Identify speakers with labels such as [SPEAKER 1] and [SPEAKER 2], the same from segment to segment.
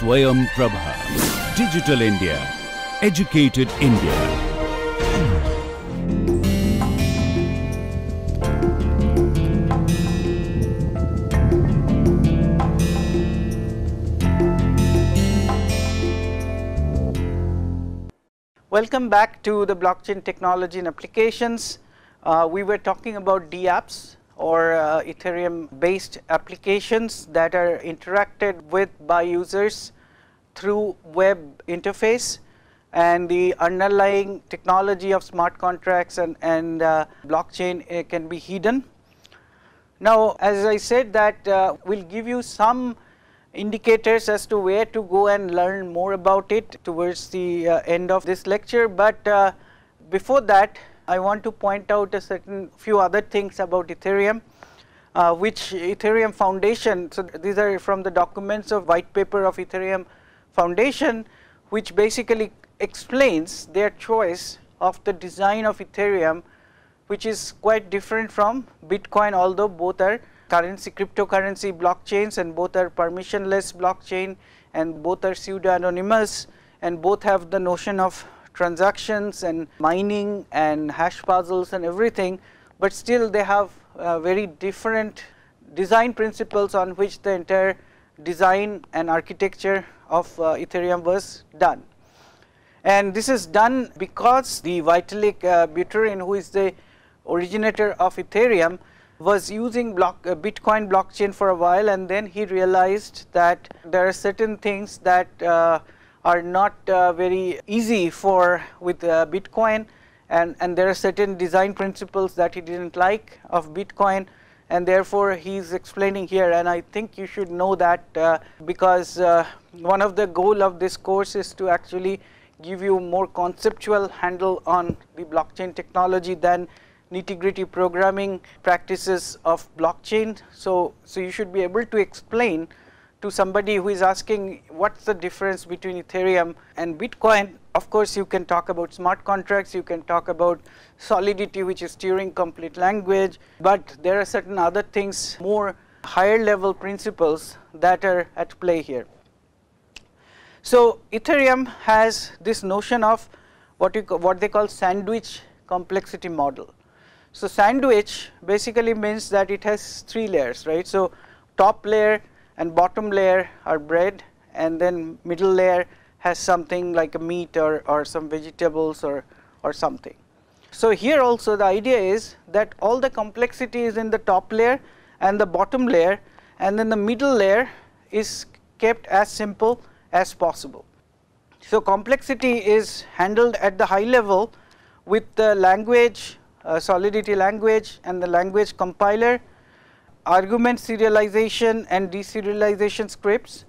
[SPEAKER 1] Swayam Prabha. Digital India. Educated India.
[SPEAKER 2] Welcome back to the blockchain technology and applications. We were talking about dApps or Ethereum based applications that are interacted with by users through web interface, and the underlying technology of smart contracts and blockchain can be hidden. Now, as I said that we'll give you some indicators as to where to go and learn more about it towards the end of this lecture, but before that I want to point out a certain few other things about Ethereum, which Ethereum Foundation, so these are from the documents of white paper of Ethereum Foundation, which basically explains their choice of the design of Ethereum, which is quite different from Bitcoin, although both are cryptocurrency blockchains, and both are permissionless blockchain, and both are pseudo-anonymous, and both have the notion of transactions and mining and hash puzzles and everything, but still they have very different design principles on which the entire design and architecture of Ethereum was done. And this is done because the Vitalik Buterin, who is the originator of Ethereum, was using Bitcoin blockchain for a while, and then he realized that there are certain things that are not very easy with Bitcoin, and there are certain design principles that he didn't like of Bitcoin, and therefore he is explaining here, and I think you should know that because one of the goal of this course is to actually give you more conceptual handle on the blockchain technology than nitty-gritty programming practices of blockchain. So you should be able to explain to somebody who is asking what's the difference between Ethereum and Bitcoin. Of course, you can talk about smart contracts, you can talk about Solidity, which is Turing complete language, but there are certain other things, more higher level principles that are at play here. So Ethereum has this notion of what they call sandwich complexity model. So sandwich basically means that it has three layers, right? So top layer and bottom layer are bread, and then middle layer has something like a meat or some vegetables or something. So here also the idea is that all the complexity is in the top layer and the bottom layer, and then the middle layer is kept as simple as possible. So complexity is handled at the high level with the language, Solidity language and the language compiler, argument serialization and deserialization scripts.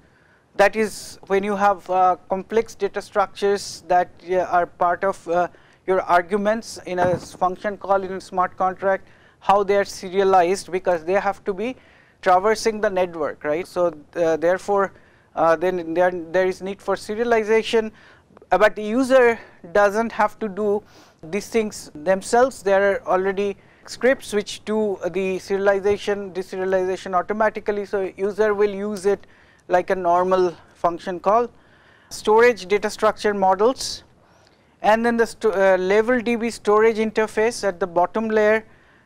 [SPEAKER 2] That is when you have complex data structures that are part of your arguments in a function call in a smart contract, how they are serialized, because they have to be traversing the network, right? So therefore then there is need for serialization, but the user doesn't have to do these things themselves. There are already scripts which do the serialization, deserialization automatically, so user will use it like a normal function call. Storage data structure models, and then the level DB storage interface at the bottom layer,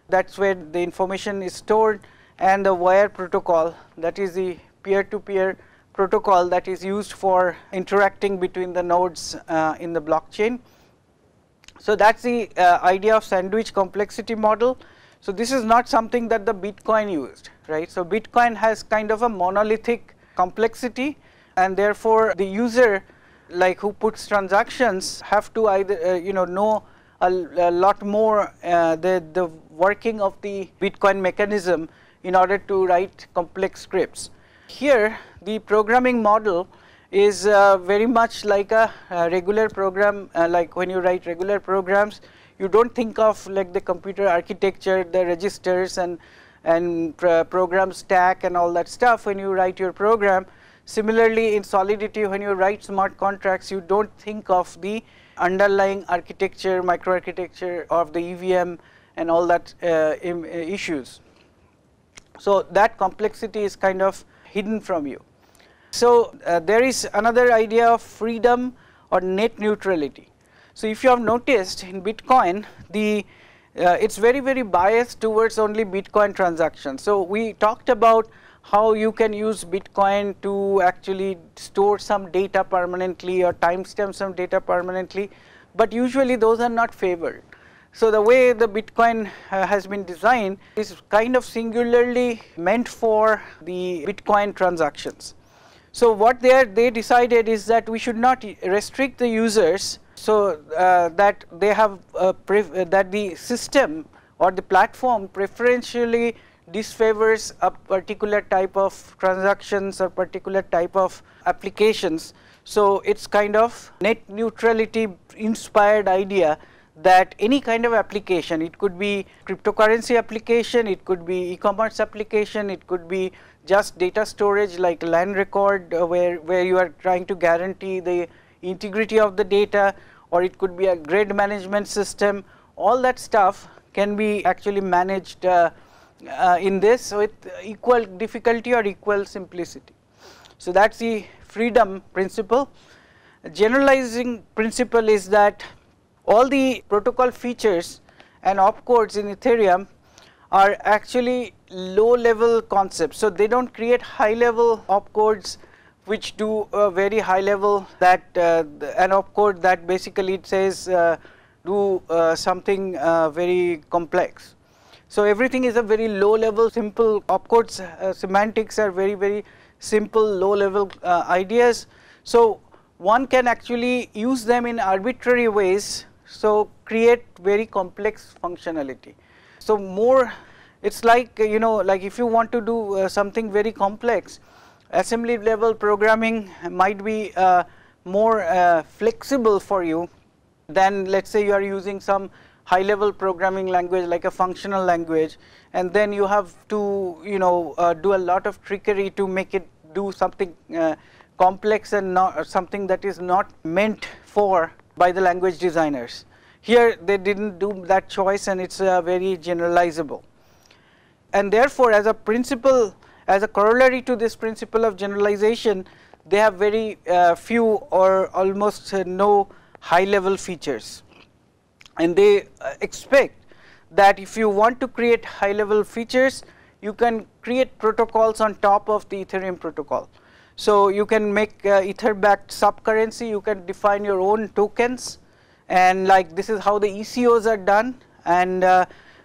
[SPEAKER 2] that's where the information is stored, and the wire protocol, that is the peer-to-peer protocol that is used for interacting between the nodes in the blockchain. So that's the idea of sandwich complexity model. So this is not something that the Bitcoin used, right? So Bitcoin has kind of a monolithic complexity, and therefore the user, like who puts transactions, have to either know a lot more the working of the Bitcoin mechanism in order to write complex scripts. Here the programming model is very much like a regular program, like when you write regular programs, you don't think of like the computer architecture, the registers and program stack and all that stuff when you write your program. Similarly, in Solidity, when you write smart contracts, you don't think of the underlying architecture, microarchitecture of the EVM and all that issues. So that complexity is kind of hidden from you. So, there is another idea of freedom or net neutrality. So, if you have noticed in Bitcoin, the it's very biased towards only Bitcoin transactions. So, we talked about how you can use Bitcoin to actually store some data permanently or timestamp some data permanently, but usually those are not favored. So, the way the Bitcoin has been designed is kind of singularly meant for the Bitcoin transactions. So, what they decided is that we should not restrict the users, so that they have that the system or the platform preferentially disfavors a particular type of transactions or particular type of applications. So, it is kind of net neutrality inspired idea that any kind of application, it could be cryptocurrency application, it could be e-commerce application, it could be just data storage like land record, where you are trying to guarantee the integrity of the data, or it could be a grid management system. All that stuff can be actually managed in this with equal difficulty or equal simplicity. So, that is the freedom principle. Generalizing principle is that all the protocol features and opcodes in Ethereum are actually low level concepts. So, they do not create high level opcodes which do a very high level, that an opcode that basically it says do something very complex. So, everything is a very low level simple opcodes, semantics are very simple low level ideas. So, one can actually use them in arbitrary ways, so create very complex functionality. So, more it is like like if you want to do something very complex, assembly level programming might be more flexible for you than, let us say, you are using some high level programming language like a functional language, and then you have to do a lot of trickery to make it do something complex and not something that is not meant for by the language designers. Here they did not do that choice, and it is very generalizable. And therefore, as a principle, as a corollary to this principle of generalization, they have very few or almost no high level features, and they expect that if you want to create high level features, you can create protocols on top of the Ethereum protocol. So, you can make ether backed sub currency, you can define your own tokens, and like this is how the ECOs are done, and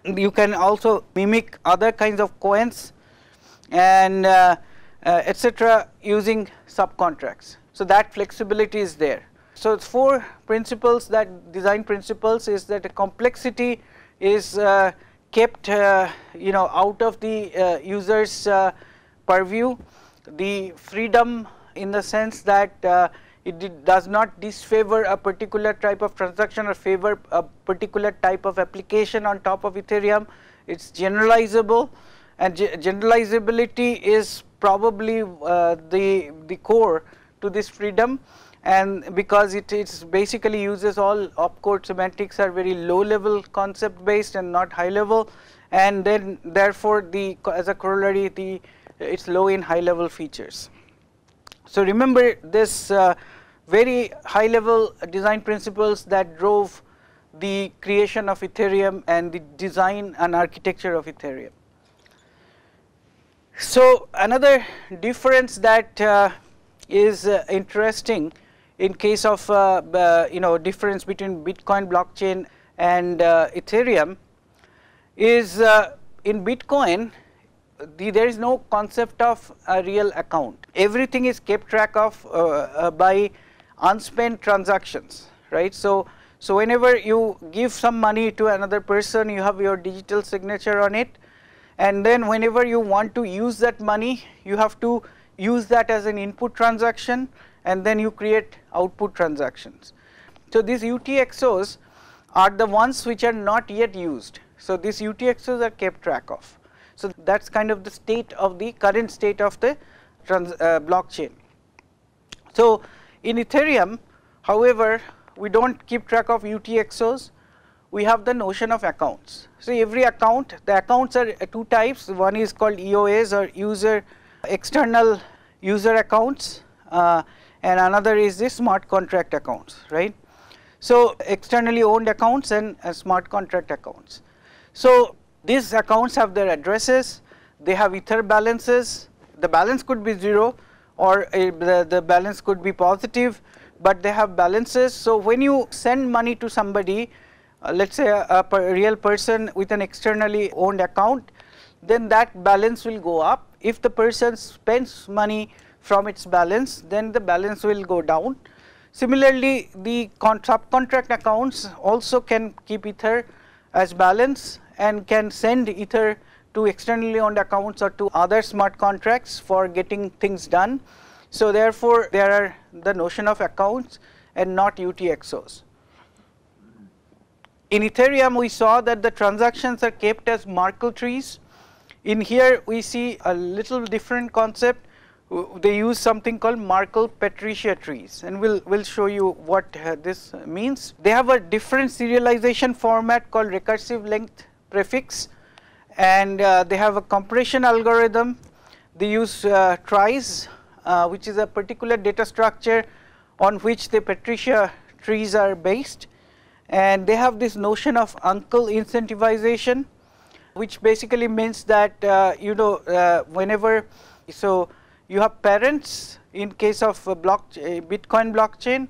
[SPEAKER 2] you can also mimic other kinds of coins and etc. using sub contracts. So, that flexibility is there. So, it's four principles, that design principles is that the complexity is kept out of the user's purview, the freedom in the sense that it does not disfavor a particular type of transaction or favor a particular type of application on top of Ethereum. It is generalizable, and generalizability is probably the core to this freedom, and because it is basically uses all opcode semantics are very low level concept based and not high level, and then therefore the as a corollary it is low in high level features. So, remember this very high level design principles that drove the creation of Ethereum and the design and architecture of Ethereum. So, another difference that is interesting in case of difference between Bitcoin blockchain and Ethereum is in Bitcoin there is no concept of a real account. Everything is kept track of by unspent transactions, right. So, whenever you give some money to another person, you have your digital signature on it, and then whenever you want to use that money, you have to use that as an input transaction, and then you create output transactions. So, these UTXOs are the ones which are not yet used. So, these UTXOs are kept track of. So, that is kind of the state of the current state of the blockchain. So, in Ethereum, however, we do not keep track of UTXOs, we have the notion of accounts. So, every account, the accounts are two types, one is called EOAs or user external user accounts, and another is the smart contract accounts, right. So, externally owned accounts and smart contract accounts. So, these accounts have their addresses, they have ether balances, the balance could be 0 or the balance could be positive, but they have balances. So, when you send money to somebody, let us say a real person with an externally owned account, then that balance will go up. If the person spends money from its balance, then the balance will go down. Similarly, the subcontract accounts also can keep ether as balance and can send ether to externally owned accounts or to other smart contracts for getting things done. So, therefore, there are the notion of accounts and not UTXOs. In Ethereum, we saw that the transactions are kept as Merkle trees. In here, we see a little different concept. They use something called Merkle-Patricia trees, and we'll show you what this means. They have a different serialization format called recursive length prefix, and they have a compression algorithm. They use tries, which is a particular data structure on which the Patricia trees are based, and they have this notion of uncle incentivization, which basically means that whenever, so you have parents in case of Bitcoin blockchain,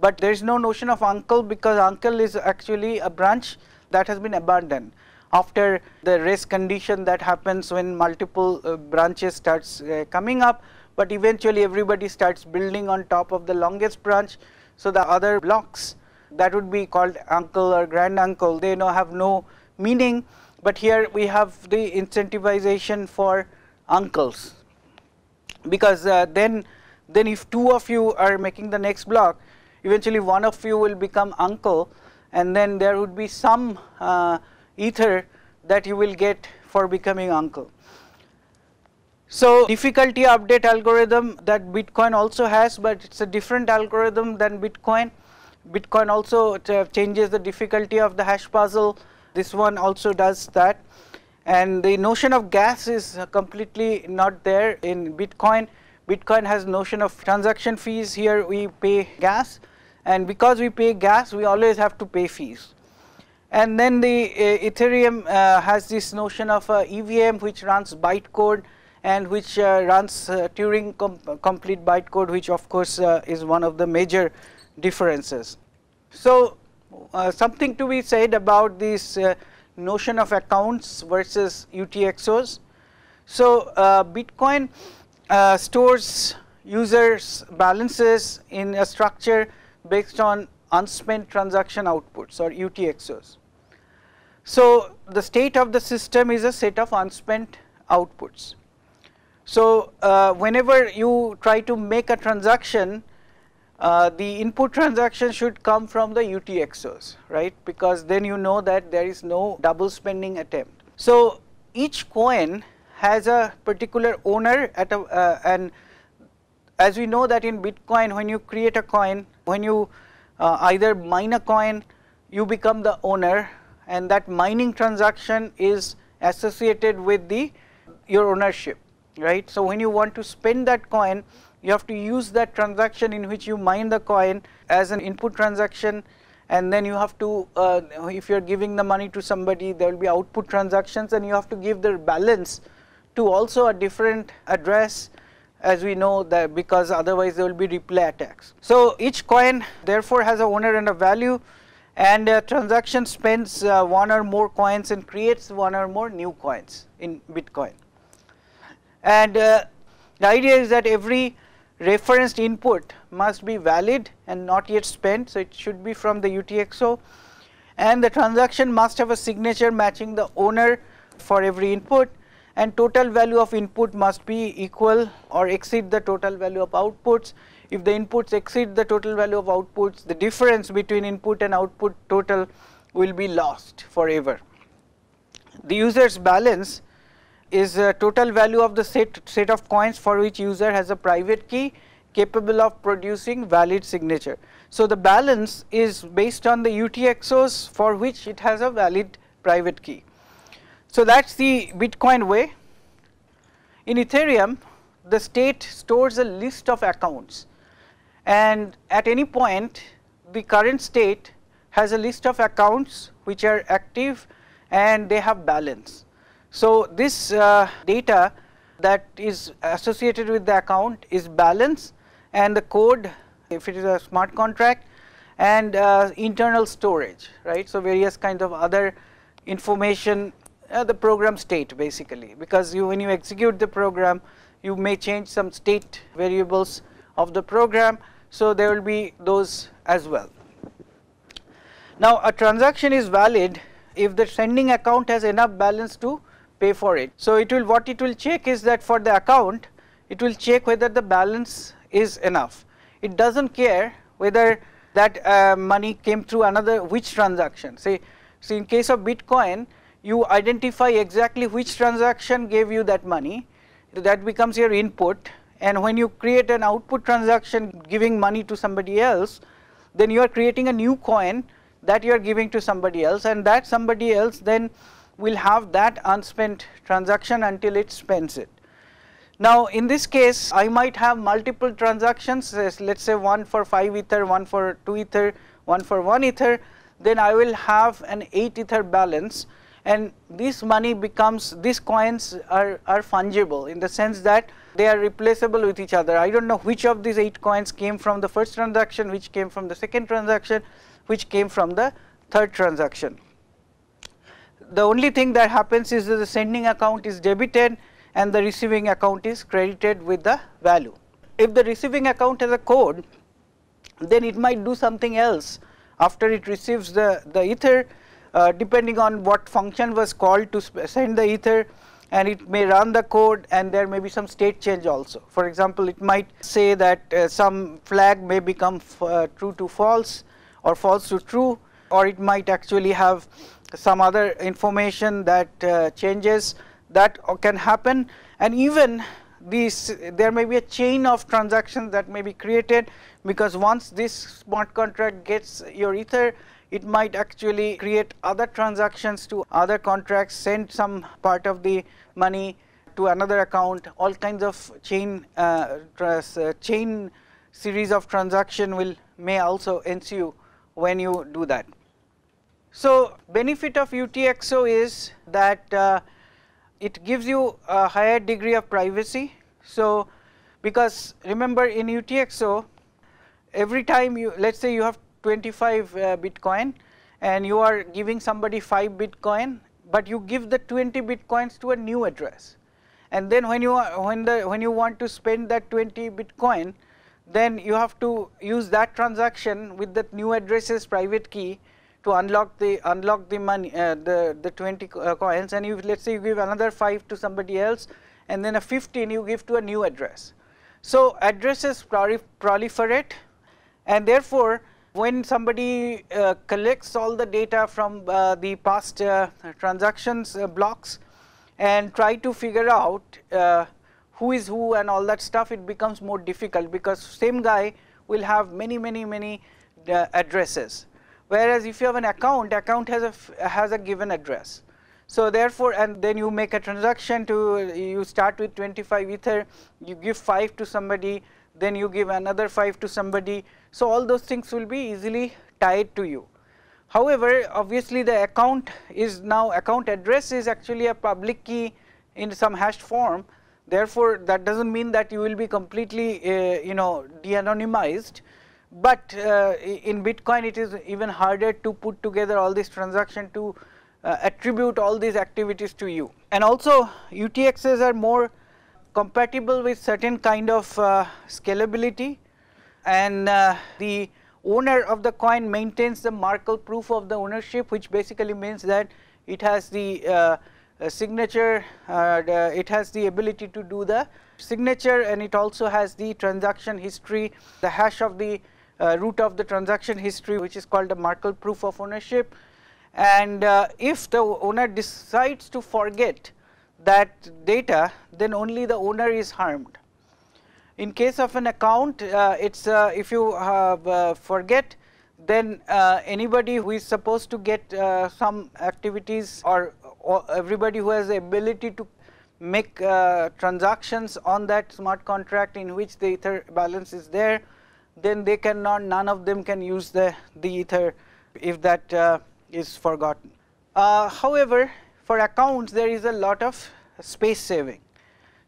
[SPEAKER 2] but there is no notion of uncle, because uncle is actually a branch that has been abandoned after the race condition that happens when multiple branches starts coming up, but eventually everybody starts building on top of the longest branch. So, the other blocks that would be called uncle or grand uncle, they have no meaning, but here we have the incentivization for uncles, because then if two of you are making the next block, eventually one of you will become uncle, and then there would be some ether that you will get for becoming uncle. So, difficulty update algorithm that Bitcoin also has, but it is a different algorithm than Bitcoin. Bitcoin also changes the difficulty of the hash puzzle. This one also does that, and the notion of gas is completely not there in Bitcoin. Bitcoin has notion of transaction fees. Here we pay gas, and because we pay gas, we always have to pay fees. And then the Ethereum has this notion of EVM, which runs bytecode and which runs Turing complete bytecode, which of course is one of the major differences. So, something to be said about this notion of accounts versus UTXOs. So, Bitcoin stores users' balances in a structure based on unspent transaction outputs or UTXOs. So, the state of the system is a set of unspent outputs. So, whenever you try to make a transaction, the input transaction should come from the UTXOs, right, because then you know that there is no double spending attempt. So, each coin has a particular owner at a and as we know that in Bitcoin, when you create a coin, when you either mine a coin, you become the owner, and that mining transaction is associated with your ownership, right. So, when you want to spend that coin, you have to use that transaction in which you mine the coin as an input transaction, and then you have to if you are giving the money to somebody, there will be output transactions, and you have to give the balance to also a different address, as we know that, because otherwise there will be replay attacks. So, each coin therefore has a owner and a value, and a transaction spends one or more coins and creates one or more new coins in Bitcoin. And the idea is that every referenced input must be valid and not yet spent. So, it should be from the UTXO, and the transaction must have a signature matching the owner for every input, and total value of input must be equal or exceed the total value of outputs. If the inputs exceed the total value of outputs, the difference between input and output total will be lost forever. The user's balance is a total value of the set of coins for which user has a private key capable of producing valid signature. So, the balance is based on the UTXOs for which it has a valid private key. So, that is the Bitcoin way. In Ethereum, the state stores a list of accounts, and at any point the current state has a list of accounts which are active and they have balance. So this data that is associated with the account is balance, and the code, if it is a smart contract, and internal storage, right. So various kinds of other information, the program state basically, because when you execute the program you may change some state variables of the program, so there will be those as well. Now a transaction is valid if the sending account has enough balance to pay for it. So it will, what it will check is that for the account it will check whether the balance is enough. It does not care whether that money came through another which transaction. Say, so in case of Bitcoin you identify exactly which transaction gave you that money, that becomes your input, and when you create an output transaction giving money to somebody else, then you are creating a new coin that you are giving to somebody else, and that somebody else then will have that unspent transaction until it spends it. Now in this case I might have multiple transactions, let us say one for 5 ether, one for 2 ether, one for 1 ether, then I will have an 8 ether balance, and this money becomes, these coins are fungible in the sense that they are replaceable with each other. I do not know which of these 8 coins came from the first transaction, which came from the second transaction, which came from the third transaction. The only thing that happens is that the sending account is debited and the receiving account is credited with the value. If the receiving account has a code, then it might do something else after it receives the ether, depending on what function was called to send the ether, and it may run the code, and there may be some state change also. For example, it might say that some flag may become true to false or false to true, or it might actually have some other information that changes that can happen, and even these, there may be a chain of transactions that may be created, because once this smart contract gets your ether, it might actually create other transactions to other contracts, send some part of the money to another account, all kinds of chain series of transaction may also ensue when you do that. So benefit of UTXO is that it gives you a higher degree of privacy. So because remember in UTXO, every time you, let us say you have 25 Bitcoin and you are giving somebody 5 Bitcoin, but you give the 20 Bitcoins to a new address, and then when you want to spend that 20 Bitcoin, then you have to use that transaction with that new address's private key to unlock the money, the 20 coins, and you, let us say you give another 5 to somebody else, and then a 15 you give to a new address. So addresses proliferate, and therefore when somebody collects all the data from the past transactions blocks and try to figure out who is who and all that stuff, it becomes more difficult, because same guy will have many addresses. Whereas if you have an account has a given address. So therefore, and then you make a transaction you start with 25 ether, you give 5 to somebody, then you give another 5 to somebody. So all those things will be easily tied to you. However, obviously the account address is actually a public key in some hashed form. Therefore that does not mean that you will be completely de-anonymized. But in Bitcoin it is even harder to put together all these transactions to attribute all these activities to you. And also UTXs are more compatible with certain kind of scalability, and the owner of the coin maintains the Markle proof of the ownership, which basically means that it has the signature, it has the ability to do the signature, and it also has the transaction history, the hash of the root of the transaction history, which is called the Markle proof of ownership. And if the owner decides to forget that data, then only the owner is harmed. In case of an account, it's if you forget, then anybody who is supposed to get some activities, or everybody who has the ability to make transactions on that smart contract in which the Ether balance is there, then they cannot, none of them can use the Ether if that is forgotten. However, for accounts there is a lot of space saving.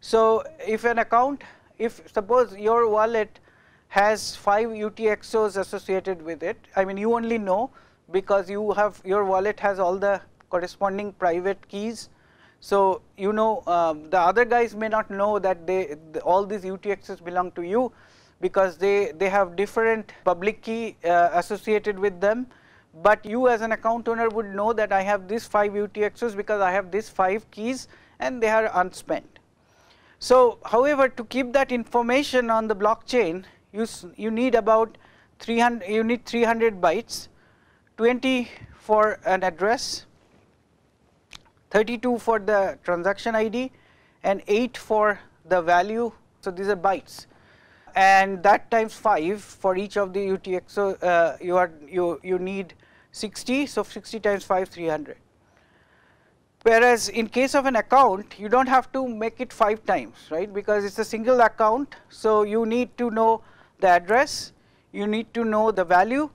[SPEAKER 2] So if an account, if suppose your wallet has 5 UTXOs associated with it, I mean you only know because you have, your wallet has all the corresponding private keys. So you know the other guys may not know that all these UTXOs belong to you, because they have different public key associated with them, but you as an account owner would know that I have these 5 UTXOs because I have these 5 keys and they are unspent. So however, to keep that information on the blockchain, you need about 300 bytes, 20 for an address, 32 for the transaction ID, and 8 for the value. So these are bytes, and that times 5 for each of the UTXO. You need 60. So 60 times 5, 300. Whereas in case of an account, you don't have to make it 5 times, right? Because it's a single account. So you need to know the address, you need to know the value,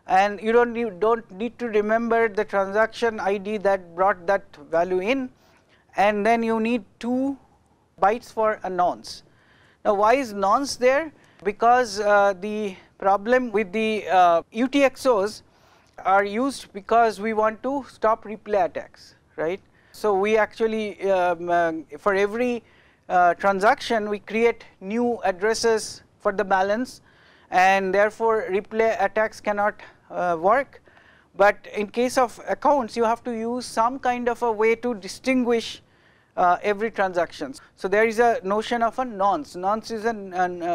[SPEAKER 2] and you don't need to remember the transaction ID that brought that value in, and then you need 2 bytes for a nonce. Now why is nonce there? Because the problem with the UTXOs are used because we want to stop replay attacks, right? So we actually for every transaction we create new addresses for the balance, and therefore replay attacks cannot work. But in case of accounts, you have to use some kind of a way to distinguish every transaction. So there is a notion of a nonce. Nonce is an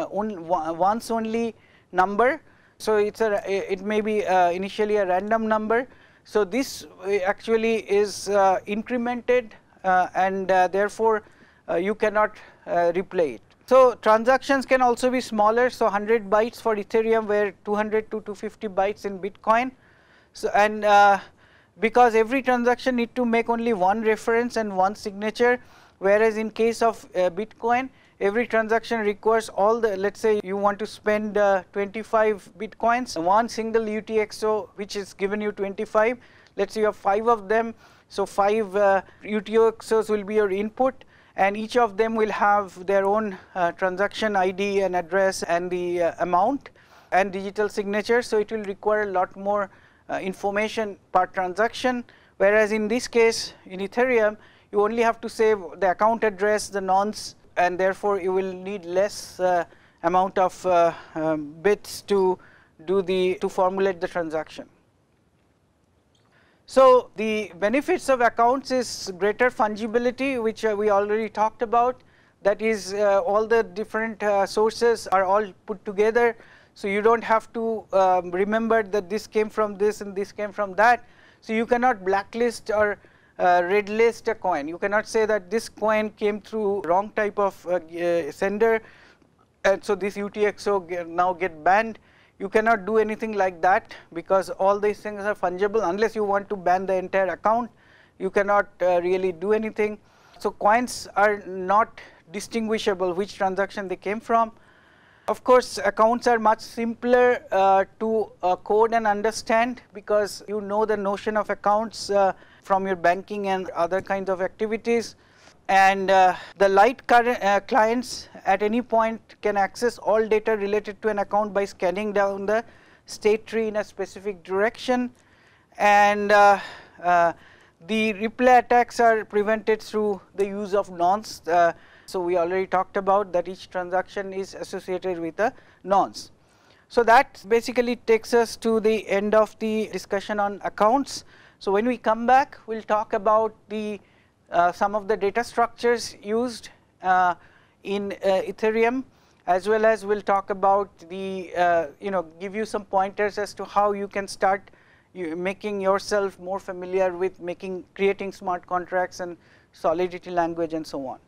[SPEAKER 2] once only number. So it may be initially a random number. So this actually is incremented and therefore you cannot replay it. So transactions can also be smaller. So 100 bytes for Ethereum, where 200 to 250 bytes in Bitcoin. So and because every transaction need to make only one reference and one signature, whereas in case of Bitcoin, every transaction requires all the, let's say you want to spend 25 Bitcoins, one single UTXO which is given you 25, let's say you have 5 of them, so 5 UTXOs will be your input, and each of them will have their own transaction ID and address and the amount and digital signature. So it will require a lot more information per transaction, whereas in this case in Ethereum you only have to save the account address, the nonce, and therefore you will need less amount of bits to formulate the transaction. So the benefits of accounts is greater fungibility, which we already talked about. That is, all the different sources are all put together, so you don't have to remember that this came from this and this came from that. So you cannot blacklist or red list a coin. You cannot say that this coin came through wrong type of sender, and so this UTXO now get banned. You cannot do anything like that, because all these things are fungible. Unless you want to ban the entire account, you cannot really do anything. So coins are not distinguishable which transaction they came from. Of course, accounts are much simpler to code and understand, because you know the notion of accounts from your banking and other kinds of activities. And the light clients at any point can access all data related to an account by scanning down the state tree in a specific direction. And the replay attacks are prevented through the use of nonce. So we already talked about that each transaction is associated with a nonce. So that basically takes us to the end of the discussion on accounts. So when we come back, we'll talk about the some of the data structures used in Ethereum, as well as we'll talk about the give you some pointers as to how you can start making yourself more familiar with creating smart contracts and Solidity language and so on.